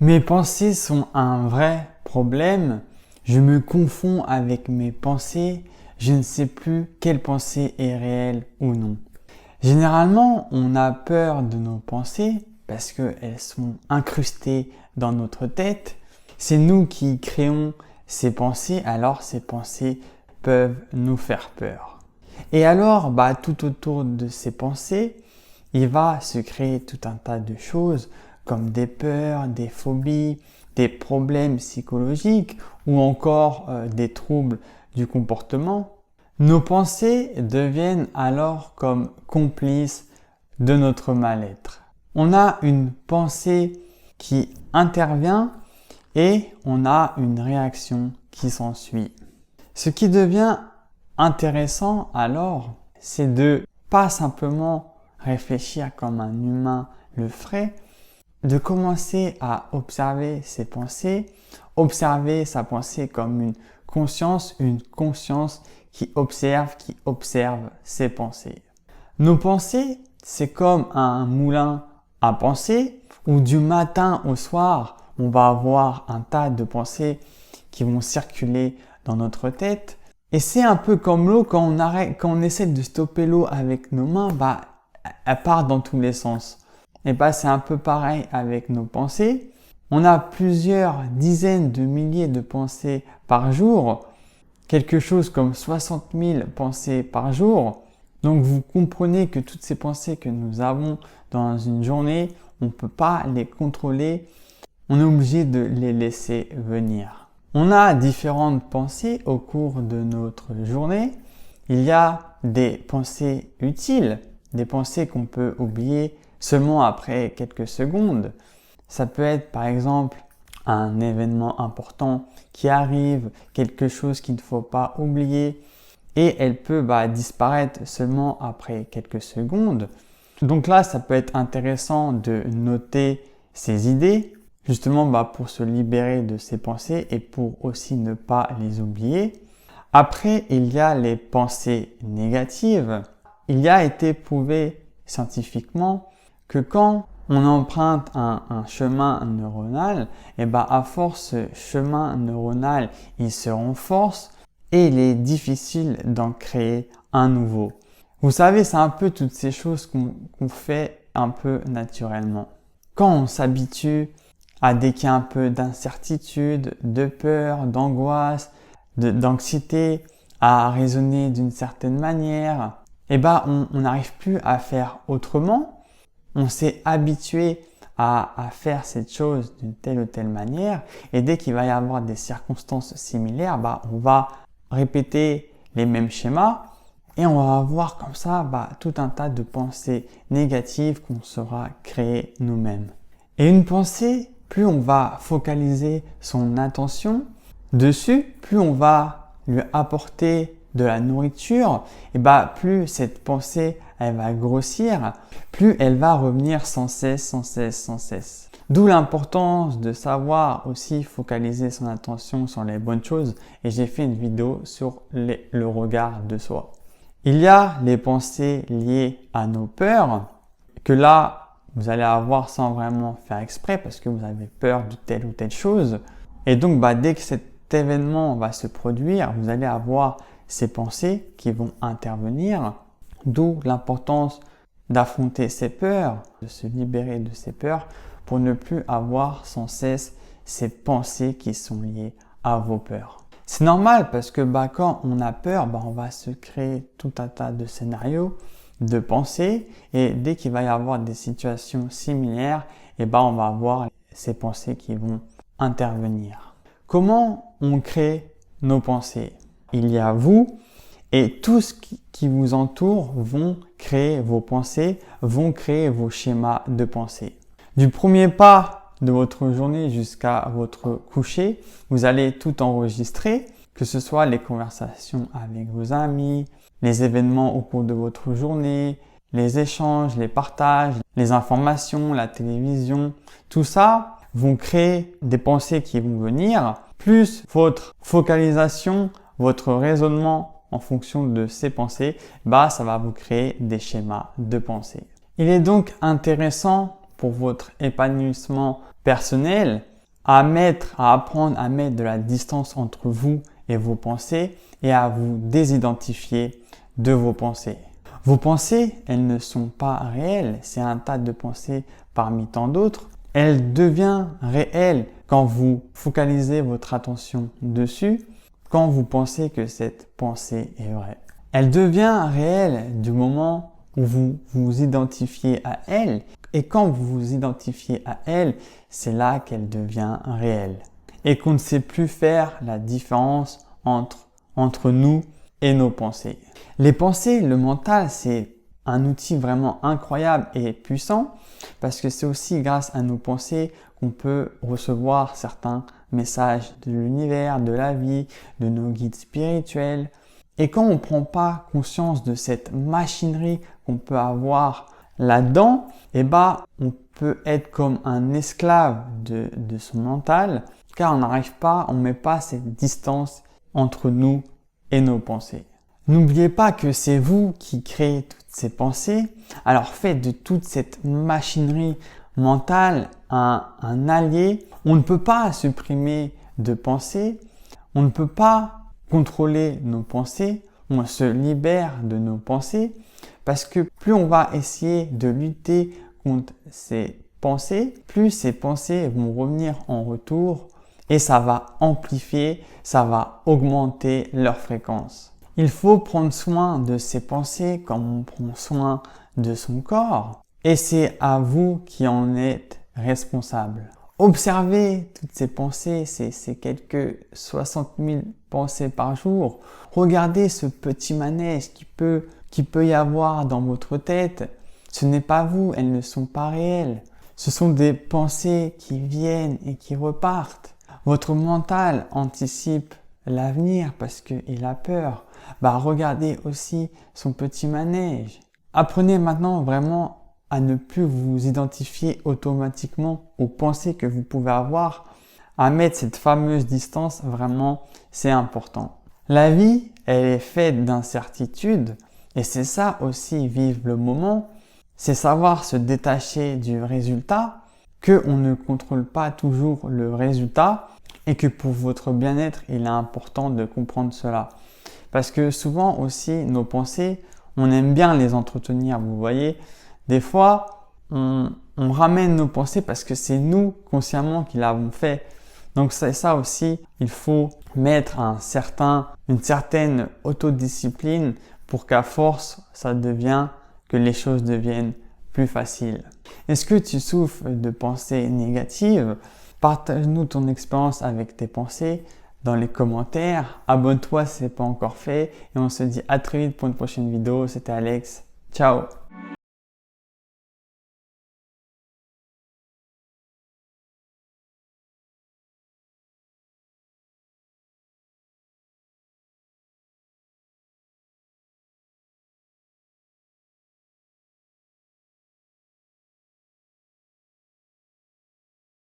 Mes pensées sont un vrai problème. Je me confonds avec mes pensées. Je ne sais plus quelle pensée est réelle ou non. Généralement, on a peur de nos pensées parce qu'elles sont incrustées dans notre tête. C'est nous qui créons ces pensées, alors ces pensées peuvent nous faire peur. Et alors, tout autour de ces pensées, il va se créer tout un tas de choses comme des peurs, des phobies, des problèmes psychologiques ou encore des troubles du comportement. Nos pensées deviennent alors comme complices de notre mal-être. On a une pensée qui intervient et on a une réaction qui s'ensuit. Ce qui devient intéressant alors, c'est de pas simplement réfléchir comme un humain le ferait, de commencer à observer ses pensées, observer sa pensée comme une conscience qui observe ses pensées. Nos pensées, c'est comme un moulin à penser où du matin au soir, on va avoir un tas de pensées qui vont circuler dans notre tête. Et c'est un peu comme l'eau, quand on essaie de stopper l'eau avec nos mains, elle part dans tous les sens. Et c'est un peu pareil avec nos pensées. On a plusieurs dizaines de milliers de pensées par jour, quelque chose comme 60 000 pensées par jour. Donc vous comprenez que toutes ces pensées que nous avons dans une journée, on ne peut pas les contrôler, on est obligé de les laisser venir. On a différentes pensées au cours de notre journée. Il y a des pensées utiles, des pensées qu'on peut oublier seulement après quelques secondes. Ça peut être par exemple un événement important qui arrive, quelque chose qu'il ne faut pas oublier et elle peut disparaître seulement après quelques secondes. Donc là, ça peut être intéressant de noter ces idées, justement pour se libérer de ces pensées et pour aussi ne pas les oublier. Après, il y a les pensées négatives. Il a été prouvé scientifiquement que quand on emprunte un chemin neuronal, à force, ce chemin neuronal, il se renforce et il est difficile d'en créer un nouveau. Vous savez, c'est un peu toutes ces choses qu'on fait un peu naturellement. Quand on s'habitue à dès qu'il y a un peu d'incertitude, de peur, d'angoisse, d'anxiété, à raisonner d'une certaine manière, on n'arrive plus à faire autrement. On s'est habitué à faire cette chose d'une telle ou telle manière et dès qu'il va y avoir des circonstances similaires, on va répéter les mêmes schémas et on va avoir comme ça tout un tas de pensées négatives qu'on saura créer nous-mêmes. Et une pensée, plus on va focaliser son attention dessus, plus on va lui apporter de la nourriture, et plus cette pensée elle va grossir, plus elle va revenir sans cesse. D'où l'importance de savoir aussi focaliser son attention sur les bonnes choses et j'ai fait une vidéo sur le regard de soi. Il y a les pensées liées à nos peurs que là vous allez avoir sans vraiment faire exprès parce que vous avez peur de telle ou telle chose et donc dès que cet événement va se produire, vous allez avoir ces pensées qui vont intervenir, d'où l'importance d'affronter ces peurs, de se libérer de ces peurs pour ne plus avoir sans cesse ces pensées qui sont liées à vos peurs. C'est normal parce que quand on a peur, on va se créer tout un tas de scénarios, de pensées et dès qu'il va y avoir des situations similaires, on va avoir ces pensées qui vont intervenir. Comment on crée nos pensées? Il y a vous et tout ce qui vous entoure vont créer vos pensées, vont créer vos schémas de pensée. Du premier pas de votre journée jusqu'à votre coucher, vous allez tout enregistrer, que ce soit les conversations avec vos amis, les événements au cours de votre journée, les échanges, les partages, les informations, la télévision, tout ça vont créer des pensées qui vont venir, plus votre focalisation, votre raisonnement en fonction de ces pensées, ça va vous créer des schémas de pensée. Il est donc intéressant pour votre épanouissement personnel, à apprendre à mettre de la distance entre vous et vos pensées et à vous désidentifier de vos pensées. Vos pensées, elles ne sont pas réelles, c'est un tas de pensées parmi tant d'autres. Elle devient réelle quand vous focalisez votre attention dessus, quand vous pensez que cette pensée est vraie. Elle devient réelle du moment où vous vous identifiez à elle, et quand vous vous identifiez à elle, c'est là qu'elle devient réelle. Et qu'on ne sait plus faire la différence entre nous et nos pensées. Les pensées, le mental, c'est un outil vraiment incroyable et puissant parce que c'est aussi grâce à nos pensées qu'on peut recevoir certains messages de l'univers, de la vie, de nos guides spirituels. Et quand on ne prend pas conscience de cette machinerie qu'on peut avoir là-dedans, on peut être comme un esclave de son mental car on ne met pas cette distance entre nous et nos pensées. N'oubliez pas que c'est vous qui créez toutes ces pensées. Alors faites de toute cette machinerie mentale un allié. On ne peut pas supprimer de pensées. On ne peut pas contrôler nos pensées. On se libère de nos pensées parce que plus on va essayer de lutter contre ces pensées, plus ces pensées vont revenir en retour et ça va amplifier, ça va augmenter leur fréquence. Il faut prendre soin de ses pensées comme on prend soin de son corps. Et c'est à vous qui en êtes responsable. Observez toutes ces pensées, c'est quelques 60 000 pensées par jour. Regardez ce petit manège qui peut y avoir dans votre tête. Ce n'est pas vous, elles ne sont pas réelles. Ce sont des pensées qui viennent et qui repartent. Votre mental anticipe l'avenir parce qu'il a peur. Regardez aussi son petit manège. Apprenez maintenant vraiment à ne plus vous identifier automatiquement aux pensées que vous pouvez avoir, à mettre cette fameuse distance, vraiment, c'est important. La vie, elle est faite d'incertitudes et c'est ça aussi, vivre le moment, c'est savoir se détacher du résultat, qu'on ne contrôle pas toujours le résultat et que pour votre bien-être, il est important de comprendre cela. Parce que souvent aussi, nos pensées, on aime bien les entretenir, vous voyez. Des fois, on ramène nos pensées parce que c'est nous, consciemment, qui l'avons fait. Donc c'est ça aussi, il faut mettre une certaine autodiscipline pour qu'à force, que les choses deviennent plus faciles. Est-ce que tu souffres de pensées négatives? Partage-nous ton expérience avec tes pensées dans les commentaires. Abonne-toi si ce n'est pas encore fait. Et on se dit à très vite pour une prochaine vidéo. C'était Alex. Ciao!